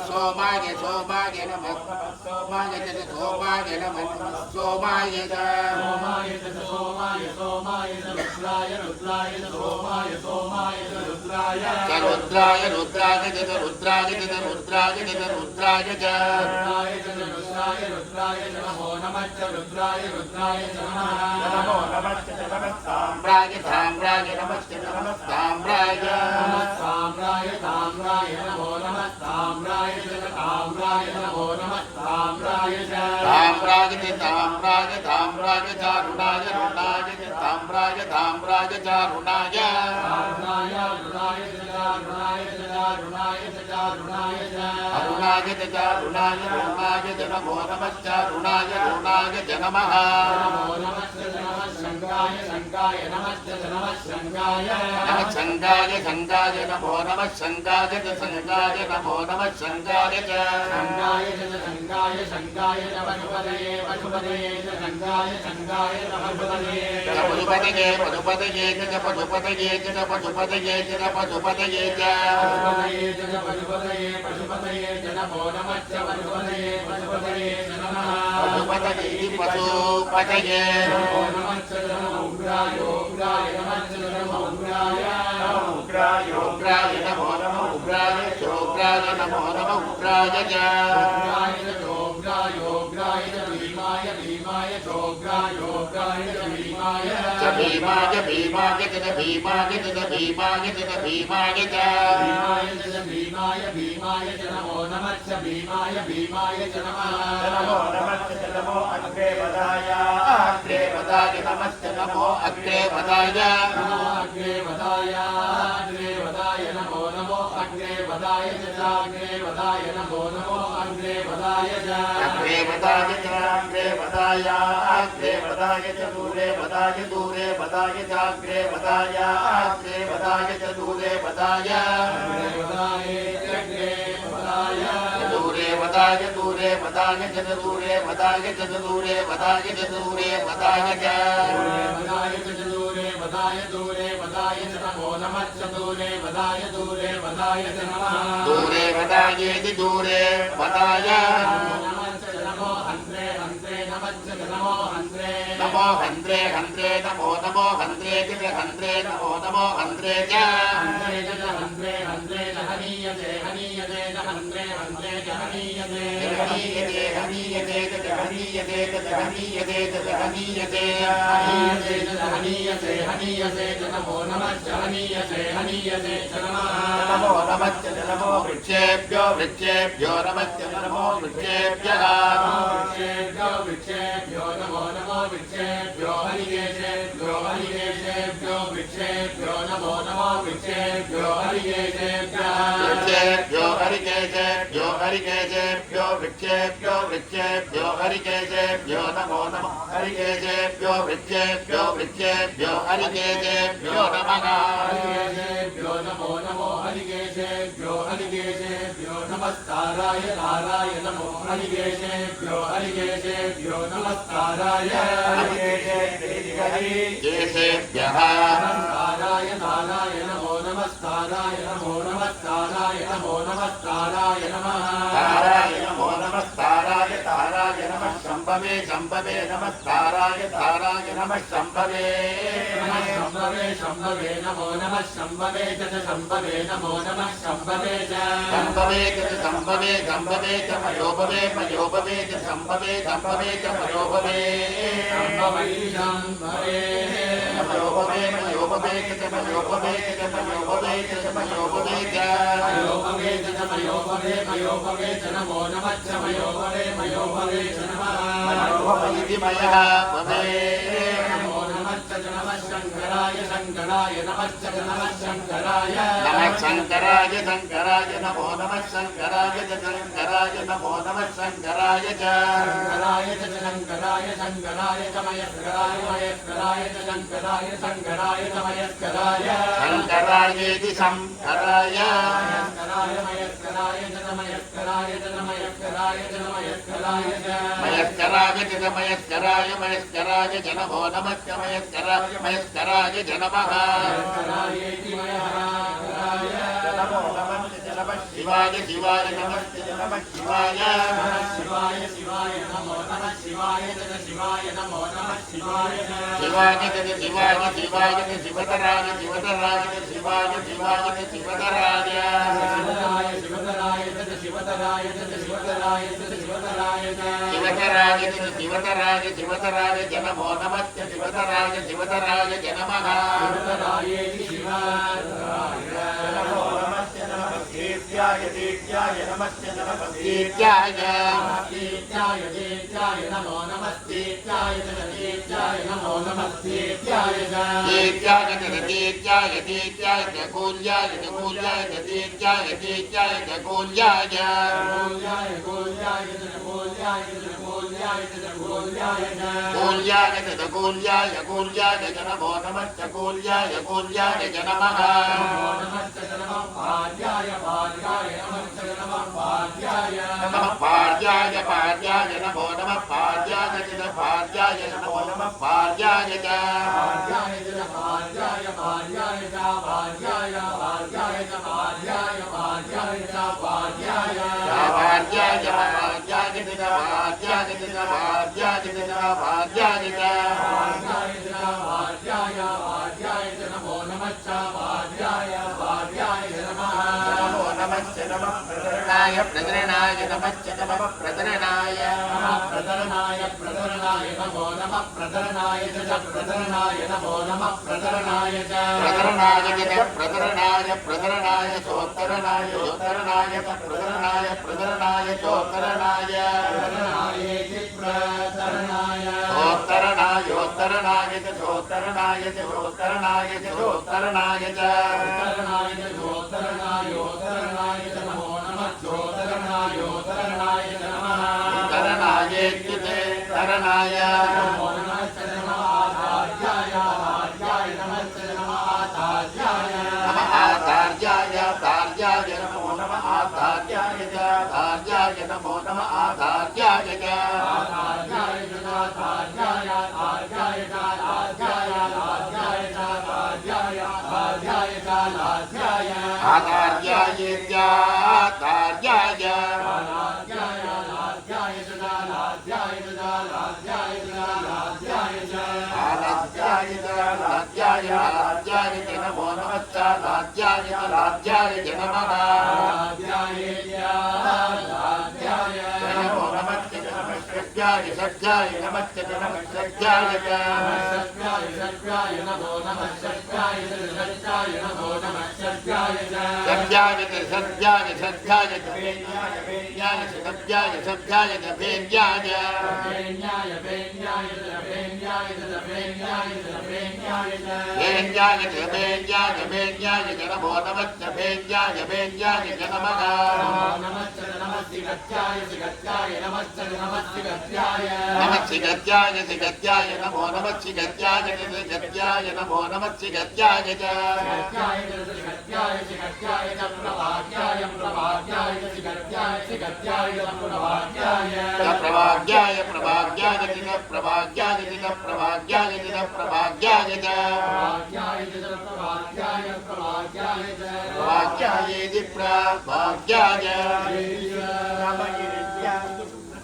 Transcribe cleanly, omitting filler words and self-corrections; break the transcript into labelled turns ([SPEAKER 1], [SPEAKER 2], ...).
[SPEAKER 1] सोमाय सोमाय नमः सोमाय च सोमाय नमः सोमाय च
[SPEAKER 2] सोमाय च रुद्राय रुद्राय च सोमाय रुद्राय
[SPEAKER 1] च रुद्राय रुद्राय च रुद्राय च रुद्राय च रुद्राय च
[SPEAKER 2] रुद्राय नमो नमः च रुद्राय रुद्राय च
[SPEAKER 3] नमो नमः
[SPEAKER 1] ताम्राय ताम्राय नमश्च नमः ताम्राय
[SPEAKER 2] ताम्राय ताम्राय नमो नमः ताम्राय च ताम्राय नमो नमः ताम्राय च
[SPEAKER 1] ताम्राय ताम्राय ताम्राय चारुणाय रुणाय ताम्राय ताम्राय चारुणाय
[SPEAKER 2] रुणाय रुणाय
[SPEAKER 1] अरुणाय चारुणाय रुणाय च नमो नमः चारुणाय रुणाय च नमः
[SPEAKER 2] शङ्काय शङ्काय नमश्च नमः शङ्काय
[SPEAKER 1] नमः शङ्काय शङ्काय नमो नमः शङ्काय च शङ्काय नमो नमः शङ्काय च
[SPEAKER 2] शङ्काय शङ्काय च पशुपतये पशुपतये च शङ्काय शङ्काय च पशुपतये
[SPEAKER 1] पशुपतये पशुपतये च पशुपतये च पशुपतये च पशुपतये च
[SPEAKER 2] पशुपतये च नमो नमः च पशुपतये पशुपतये च नमः
[SPEAKER 1] पशुपतये पशुपतये
[SPEAKER 2] नमो नमः च उग्राय उग्राय नमः च उग्राय
[SPEAKER 3] उग्राय
[SPEAKER 1] उग्राय नमो नमः उग्राय चोग्राय नमो नमः उग्राय च
[SPEAKER 2] उग्राय च भीमाय भीमाय चोग्राय च भीमाय
[SPEAKER 1] च भीमाय भीमाय च भीमाय च भीमाय च भीमाय च
[SPEAKER 2] भीमाय च नमो नमः च भीमाय च नमः
[SPEAKER 3] नमो नमः नमो अग्रे वदाय
[SPEAKER 1] अग्रे वदाय नमश्च नमो अग्रे वदाय
[SPEAKER 2] अग्रे वदाय नमो नमो अग्रे वदाय च अग्रे वदाय नमो नमो अग्रे वदाय च
[SPEAKER 1] अग्रे वदाय च अग्रे वदाय अग्रे वदाय च दूरे वदाय दूरे वदाय च अग्रे वदाय अग्रे वदाय च दूरे वदाय दूरे वदाय दूरे वदाय च दूरे वदाय च दूरे वदाय च दूरे वदाय च
[SPEAKER 2] दूरे वदाय च नमो नमः च दूरे वदाय च नमः
[SPEAKER 1] दूरे वदायेति दूरे वदाय
[SPEAKER 2] नमो हन्त्रे हन्त्रे नमः च नमो हन्त्रे
[SPEAKER 1] नमो हन्त्रे हन्त्रे नमो नमो हन्त्रे च हन्त्रे नमो नमो हन्त्रे च
[SPEAKER 2] हन्त्रे च हनीयते हनीयते च हन्त्रे हन्त्रे च हनीयते
[SPEAKER 1] हनीयते च हनीयते च हनीयते च हनीयते
[SPEAKER 2] हनीयते च नमो नमः च हनीयते च नमः
[SPEAKER 1] नमो नमः च नमो वृक्षेभ्यो वृक्षेभ्यो नमः च नमो वृक्षेभ्यः
[SPEAKER 2] वृक्षेभ्यो नमो नमो वृक्षेभ्यो हरिकेशेभ्यो वृक्षेभ्यो नमो नमो वृक्षेभ्यो हरिकेशेभ्यः
[SPEAKER 1] वृक्षेभ्यो हरिकेशेभ्यो हरिकेशेभ्यो वृक्षेभ्यो वृक्षेभ्यो हरिकेशेभ्यो नमो नमः हरिकेशेभ्यो वृक्षेभ्यो वृक्षेभ्यो हरिकेशेभ्यो नमः
[SPEAKER 2] हरिकेशेभ्यो नमो नमो हरिकेशेभ्यो नमस्काराय ताराय नमो हरिकेशेभ्यो नमस्काराय
[SPEAKER 1] केशेभ्यः
[SPEAKER 2] नमस्काराय ताराय नमो नमस्काराय नमो नमस्काराय नमो नमस्काराय नमः
[SPEAKER 1] ताराय नमो नमस्काराय ताराय नमः शम्भवे शम्भवे नमस्काराय ताराय नमः शम्भवे
[SPEAKER 2] शम्भवे नमो नमः शम्भवे च शम्भवे नमो नमः शम्भवे च
[SPEAKER 1] शम्भवे च शम्भवे शम्भवे च मयोभवे मयोभवे च शम्भवे शम्भवे च मयोभवे मयोभवे मयोभवे च मयोभवे च मयोभवे च मयोभवे च
[SPEAKER 2] मयोभवे च नमो नमः च मयोभवे च नमः
[SPEAKER 1] मयोभवे मयः भवे
[SPEAKER 2] नमो नमः च नमः शङ्कराय शङ्कराय नमः च नमः शङ्कराय
[SPEAKER 1] नमः शङ्कराय शङ्कराय नमो नमः शङ्कराय च शङ्कराय नमो नमः शङ्कराय च
[SPEAKER 2] शङ्कराय च मयस्कराय मयस्कराय च शङ्कराय च मयस्कराय
[SPEAKER 1] शङ्करायेति शङ्कराय
[SPEAKER 2] मयस्कराय च मयस्कराय च मयस्कराय च मयस्कराय च
[SPEAKER 1] मयस्कराय च मयस्कराय मयस्कराय च नमो नमः च मयस्कराय मयस्कराय च नमः
[SPEAKER 2] मयस्करायेति मयः
[SPEAKER 3] नमो नमः च नमः
[SPEAKER 1] शिवाय शिवाय नमः शिवाय
[SPEAKER 2] शिवाय शिवाय नमो नमः शिवाय शिवाय नमो नमः शिवाय
[SPEAKER 1] शिवाय शिवाय शिवाय शिवतराय शिवतराय शिवाय शिवाय शिवतराय
[SPEAKER 2] शिवतराय शिवतराय शिवतराय शिवतराय
[SPEAKER 1] शिवतराय शिवतराय शिवतराय नमो नमः शिवतराय शिवतराय नमः
[SPEAKER 2] शिवतराय शिवाय
[SPEAKER 3] नमो नमः दीप्याय दीप्याय नमः नमः
[SPEAKER 1] दीप्याय
[SPEAKER 2] दीप्याय नमो नमः दीप्याय नमो नमः दीप्याय
[SPEAKER 1] दीप्याय दीप्याय दीप्याय गोल्याय गोल्याय दीप्याय दीप्याय गोल्याय
[SPEAKER 2] गोल्याय
[SPEAKER 1] गोल्याय गोल्याय नमो नमः गोल्याय गोल्याय नमः नमः पार्याय पार्याय नमो नमः पार्याय पार्याय नमो नमः पार्याय प्रदरणाय प्रदरणाय नमः प्रदरणाय
[SPEAKER 2] नमो नमः प्रदरणाय नमो नमः प्रदरणाय
[SPEAKER 1] प्रदरणाय सोत्तरणाय योत्तरणाय प्रदरणाय प्रदरणाय सोत्तरणाय सोत्तरणाय योत्तरणाय सोत्तरणाय सोत्तरणाय सोत्तरणाय तरणाय आचार्याय तार्याय नमो नमः आचार्याय तार्याय नमो नमः आचार्याय आचार्याय तार्याय राज्याय नमो नमः राज्याय नमः नमो नमः सत्याय सत्याय नमः नमः सत्याय
[SPEAKER 2] नमो नमः सत्याय नमो नमः सत्याय
[SPEAKER 1] सत्याय सत्याय सत्याय भेन्याय सत्याय सत्याय भेन्याय भेन्याय भेन्याय नमो नमः भेन्याय भेन्याय नमः नमः सिगत्याय नमो नमः सिगत्याय नमो नमः सिगत्याय प्रभाग्याय प्रभाग्याय प्रभाग्याय प्रभाग्याय प्रभाग्याय प्रभाग्याय प्रभाग्याय